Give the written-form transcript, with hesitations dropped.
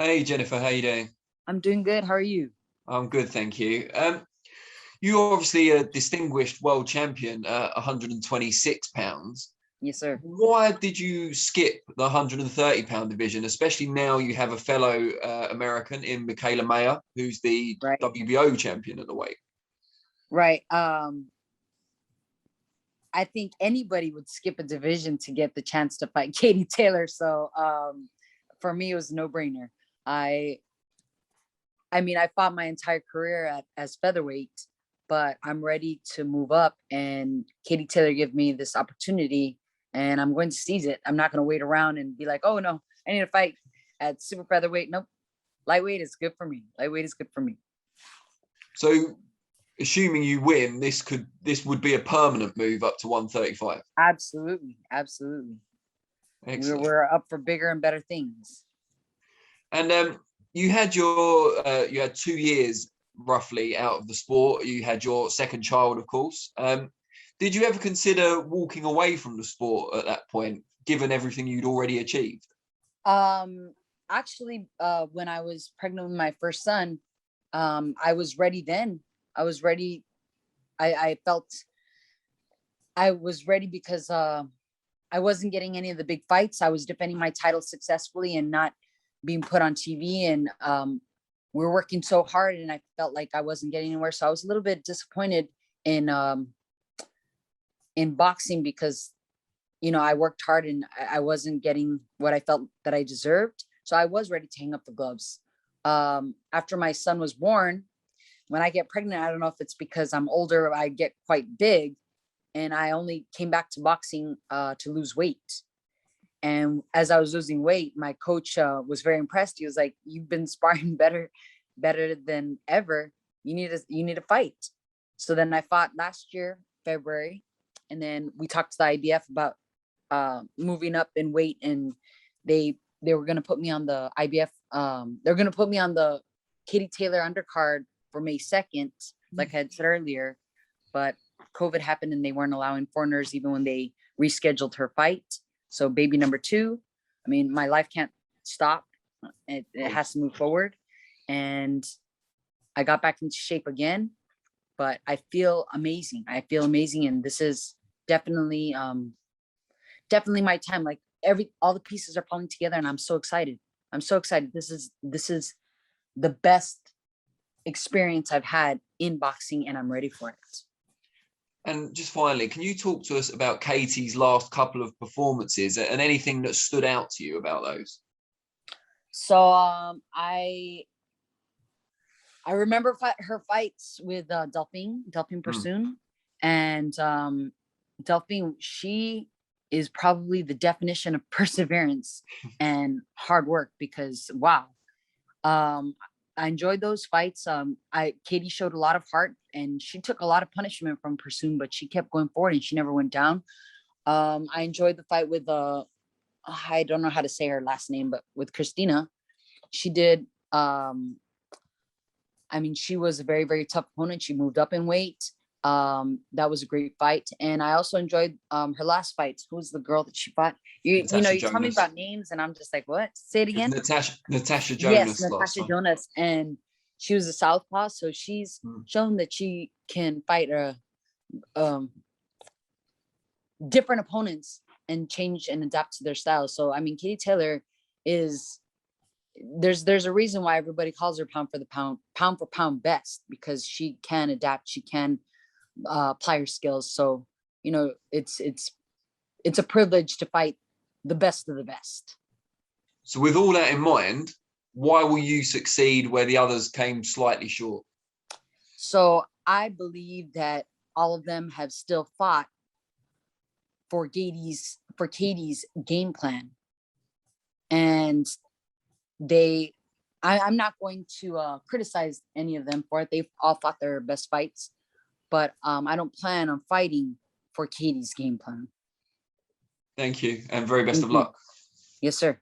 Hey Jennifer, how you doing? I'm doing good. How are you? I'm good, thank you. You're obviously a distinguished world champion at 126 pounds. Yes, sir. Why did you skip the 130-pound division, especially now you have a fellow American in Michaela Mayer, who's the Right. WBO champion at the weight? Right. I think anybody would skip a division to get the chance to fight Katie Taylor. So for me, it was a no-brainer. I mean, I fought my entire career as featherweight, but I'm ready to move up, and Katie Taylor gave me this opportunity, and I'm going to seize it. I'm not going to wait around and be like, oh no, I need to fight at super featherweight. Nope. Lightweight is good for me. Lightweight is good for me. So, assuming you win, this would be a permanent move up to 135. Absolutely. Absolutely. Excellent. We're up for bigger and better things. And you had 2 years roughly out of the sport. You had your second child, of course. Did you ever consider walking away from the sport at that point, given everything you'd already achieved? Actually, when I was pregnant with my first son, I was ready then. I was ready. I felt I was ready because I wasn't getting any of the big fights. I was defending my title successfully and not being put on TV. And we were working so hard, and I felt like I wasn't getting anywhere. So I was a little bit disappointed in boxing because, I worked hard and I wasn't getting what I felt that I deserved. So I was ready to hang up the gloves. After my son was born, when I get pregnant, I don't know if it's because I'm older, I get quite big, and I only came back to boxing to lose weight. And as I was losing weight, my coach was very impressed. He was like, "You've been sparring better than ever. You need to fight." So then I fought last year, February, and then we talked to the IBF about moving up in weight, and they were going to put me on the IBF. They're going to put me on the Katie Taylor undercard for May 2nd, like I had said earlier, but COVID happened and they weren't allowing foreigners even when they rescheduled her fight. So baby number 2, I mean, my life can't stop. It has to move forward. And I got back into shape again, but I feel amazing. And this is definitely my time. Like all the pieces are falling together, and I'm so excited. This is the best experience I've had in boxing, and I'm ready for it. And just finally, can you talk to us about Katie's last couple of performances and anything that stood out to you about those? So I remember her fights with Delphine Persoon, and Delphine, she is probably the definition of perseverance and hard work, because wow. I enjoyed those fights. Katie showed a lot of heart, and she took a lot of punishment from Persoon, but she kept going forward and she never went down. I enjoyed the fight with I don't know how to say her last name, but with Christina. She did she was a very, very tough opponent. She moved up in weight. That was a great fight. And I also enjoyed her last fights. Who was the girl that she fought? You tell me about names and I'm just like, what? Say it again. Natasha Jonas. Yes, Natasha Jonas. And she was a southpaw, so she's shown that she can fight different opponents and change and adapt to their style. So I mean, Katie Taylor is there's a reason why everybody calls her pound for pound best, because she can adapt, she can apply her skills. So it's a privilege to fight the best of the best. So with all that in mind, why will you succeed where the others came slightly short? So I believe that all of them have still fought for Katie's game plan, and I'm not going to criticize any of them for it. They've all fought their best fights, but I don't plan on fighting for Katie's game plan. Thank you, and very best of luck. Yes, sir.